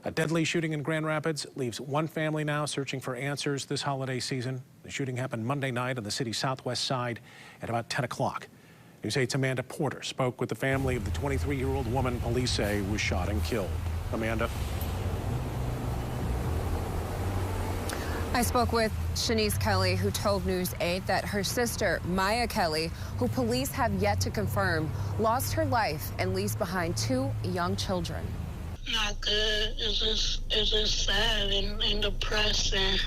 A deadly shooting in Grand Rapids leaves one family now searching for answers this holiday season. The shooting happened Monday night on the city's southwest side at about 10 o'clock. News 8's Amanda Porter spoke with the family of the 23-year-old woman police say was shot and killed. Amanda. I spoke with Mya Kelly, who told News 8 that her sister, Mya Kelly, who police have yet to confirm, lost her life and leaves behind two young children. Not good. It's just sad and depressing.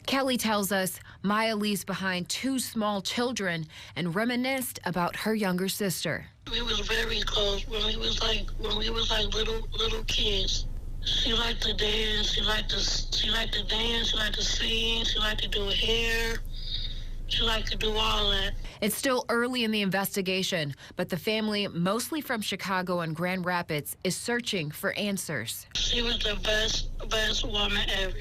Kelly tells us Mya leaves behind two small children and reminisced about her younger sister. We was very close when we was like little kids. She liked to dance. She liked to dance. She liked to sing. She liked to do hair. She liked to do all that. It's still early in the investigation, but the family, mostly from Chicago and Grand Rapids, is searching for answers. She was the best woman ever.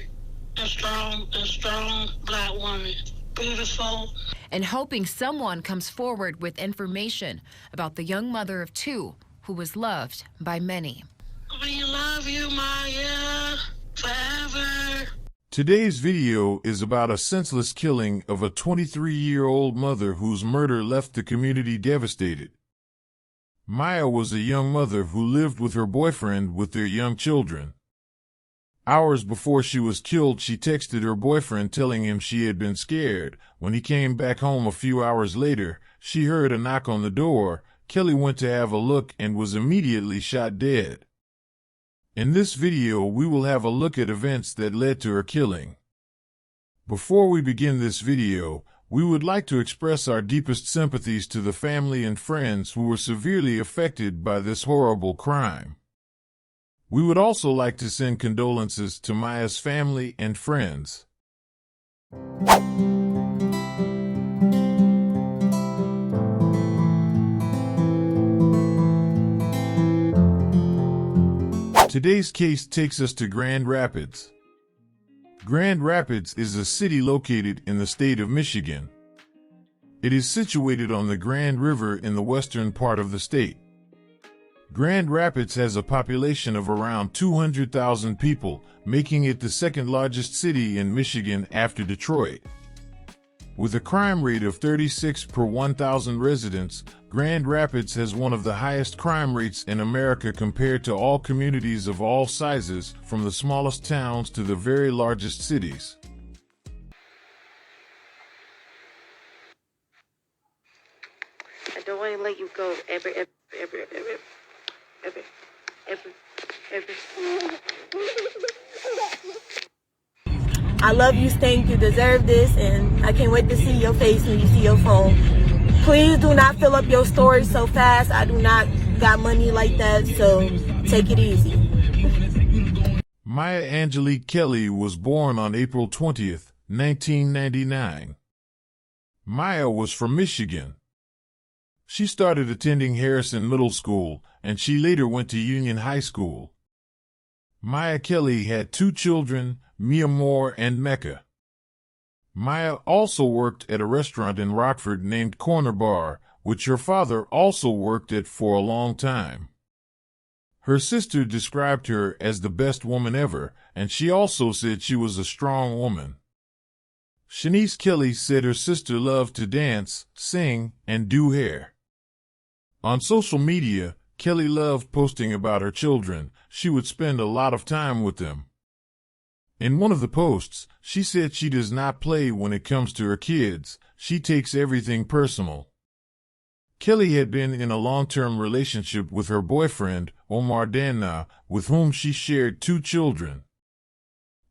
A strong black woman. Beautiful. And hoping someone comes forward with information about the young mother of two who was loved by many. We love you, Mya, forever. Today's video is about a senseless killing of a 23-year-old mother whose murder left the community devastated. Mya was a young mother who lived with her boyfriend with their young children. Hours before she was killed, she texted her boyfriend telling him she had been scared. When he came back home a few hours later, she heard a knock on the door. Kelly went to have a look and was immediately shot dead. In this video, we will have a look at events that led to her killing. Before we begin this video, we would like to express our deepest sympathies to the family and friends who were severely affected by this horrible crime. We would also like to send condolences to Mya's family and friends. Today's case takes us to Grand Rapids. Grand Rapids is a city located in the state of Michigan. It is situated on the Grand River in the western part of the state. Grand Rapids has a population of around 200,000 people, making it the second largest city in Michigan after Detroit. With a crime rate of 36 per 1,000 residents, Grand Rapids has one of the highest crime rates in America compared to all communities of all sizes, from the smallest towns to the very largest cities. I don't want to let you go ever. I love you, Stink. You deserve this, and I can't wait to see your face when you see your phone. Please do not fill up your storage so fast. I do not got money like that, so take it easy. Mya Angelique Kelly was born on April 20th, 1999. Mya was from Michigan. She started attending Harrison Middle School, and she later went to Union High School. Mya Kelly had two children, Mya Moore and Mecca. Mya also worked at a restaurant in Rockford named Corner Bar, which her father also worked at for a long time. Her sister described her as the best woman ever, and she also said she was a strong woman. Mya Kelly said her sister loved to dance, sing, and do hair. On social media, Kelly loved posting about her children. She would spend a lot of time with them. In one of the posts, she said she does not play when it comes to her kids. She takes everything personal. Kelly had been in a long-term relationship with her boyfriend, Omar Danna, with whom she shared two children.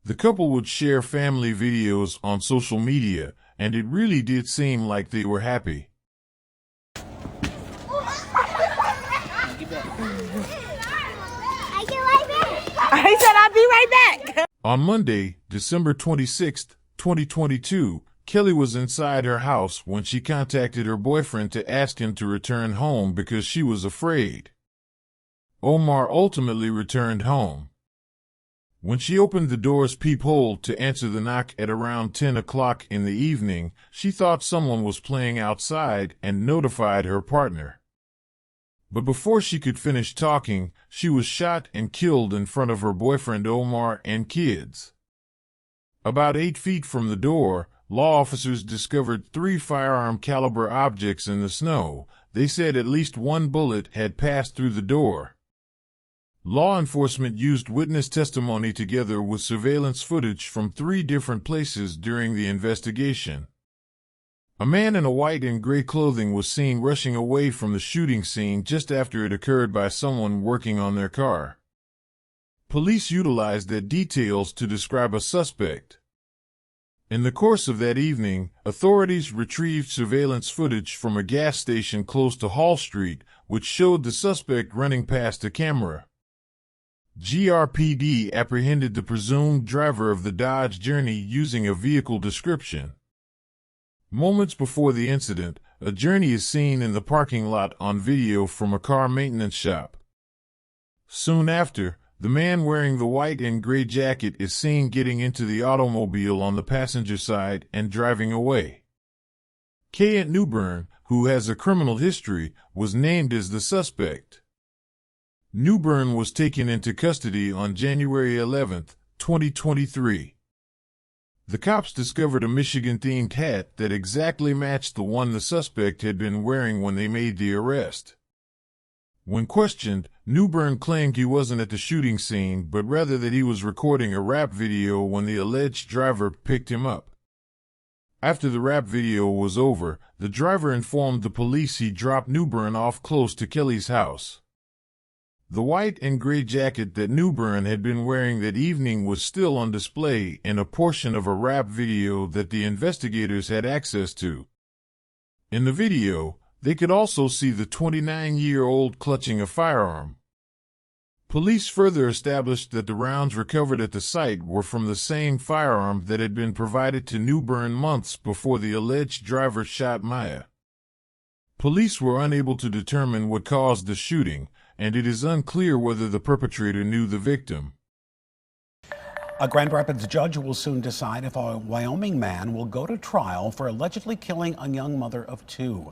The couple would share family videos on social media, and it really did seem like they were happy. I said I'll be right back. On Monday, December 26, 2022, Kelly was inside her house when she contacted her boyfriend to ask him to return home because she was afraid. Omar ultimately returned home. When she opened the door's peephole to answer the knock at around 10 o'clock in the evening, she thought someone was playing outside and notified her partner. But before she could finish talking, she was shot and killed in front of her boyfriend Omar and kids. About 8 feet from the door, law officers discovered 3 firearm-caliber objects in the snow. They said at least 1 bullet had passed through the door. Law enforcement used witness testimony together with surveillance footage from 3 different places during the investigation. A man in a white and gray clothing was seen rushing away from the shooting scene just after it occurred by someone working on their car. Police utilized that details to describe a suspect. In the course of that evening, authorities retrieved surveillance footage from a gas station close to Hall Street, which showed the suspect running past a camera. GRPD apprehended the presumed driver of the Dodge Journey using a vehicle description. Moments before the incident, a Journey is seen in the parking lot on video from a car maintenance shop. Soon after, the man wearing the white and gray jacket is seen getting into the automobile on the passenger side and driving away. Keyanye Newbern, who has a criminal history, was named as the suspect. Newbern was taken into custody on January 11, 2023. The cops discovered a Michigan-themed hat that exactly matched the one the suspect had been wearing when they made the arrest. When questioned, Newbern claimed he wasn't at the shooting scene, but rather that he was recording a rap video when the alleged driver picked him up. After the rap video was over, the driver informed the police he dropped Newbern off close to Kelly's house. The white and gray jacket that Newbern had been wearing that evening was still on display in a portion of a rap video that the investigators had access to. In the video, they could also see the 29-year-old clutching a firearm. Police further established that the rounds recovered at the site were from the same firearm that had been provided to Newbern months before the alleged driver shot Mya. Police were unable to determine what caused the shooting, and it is unclear whether the perpetrator knew the victim. A Grand Rapids judge will soon decide if a Wyoming man will go to trial for allegedly killing a young mother of 2.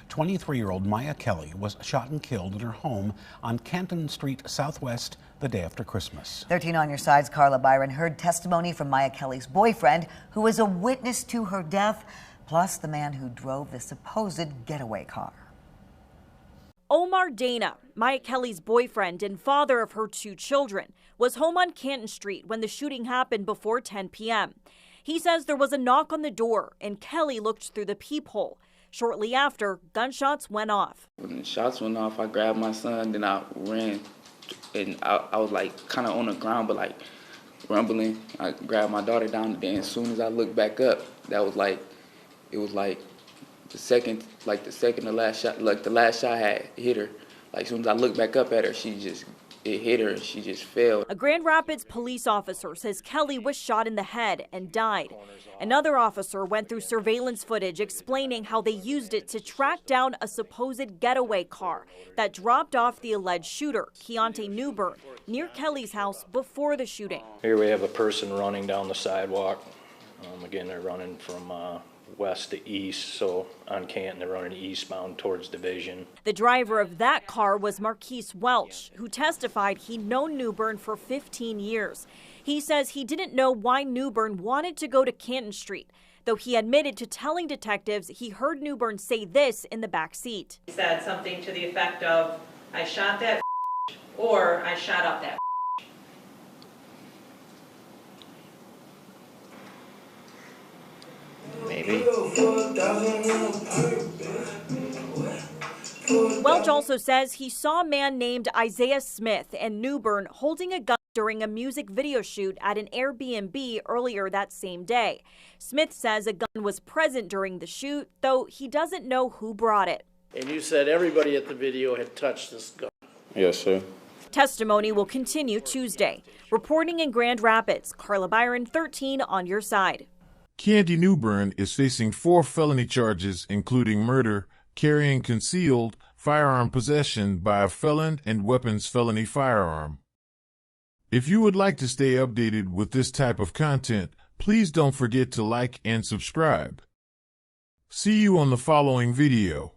23-year-old Mya Kelly was shot and killed in her home on Canton Street Southwest the day after Christmas. 13 on your side's Carla Byron heard testimony from Mya Kelly's boyfriend, who was a witness to her death, plus the man who drove the supposed getaway car. Omar Dana, Mya Kelly's boyfriend and father of her 2 children, was home on Canton Street when the shooting happened before 10 p.m. He says there was a knock on the door and Kelly looked through the peephole. Shortly after, gunshots went off. When the shots went off, I grabbed my son, then I ran, and I was like kind of on the ground, but like rumbling. I grabbed my daughter down, and then as soon as I looked back up, that was like, it was like the second to last shot, like the last shot had hit her. Like as soon as I looked back up at her, it hit her and she just fell. A Grand Rapids police officer says Kelly was shot in the head and died. Another officer went through surveillance footage explaining how they used it to track down a supposed getaway car that dropped off the alleged shooter, Keyanye Newbern, near Kelly's house before the shooting. Here we have a person running down the sidewalk. Again, they're running from west to east, so on Canton they're running eastbound towards Division. The driver of that car was Marquise Welch, who testified he'd known Newbern for 15 years. He says he didn't know why Newbern wanted to go to Canton Street, though he admitted to telling detectives he heard Newbern say this in the back seat. He said something to the effect of, I shot that or I shot up that. Maybe. Welch also says he saw a man named Isaiah Smith and Newbern holding a gun during a music video shoot at an Airbnb earlier that same day. Smith says a gun was present during the shoot, though he doesn't know who brought it. And you said everybody at the video had touched this gun. Yes, sir. Testimony will continue Tuesday. Reporting in Grand Rapids, Carla Byron, 13 on your side. Keyanye Newbern is facing 4 felony charges, including murder, carrying concealed firearm possession by a felon, and weapons felony firearm. If you would like to stay updated with this type of content, please don't forget to like and subscribe. See you on the following video.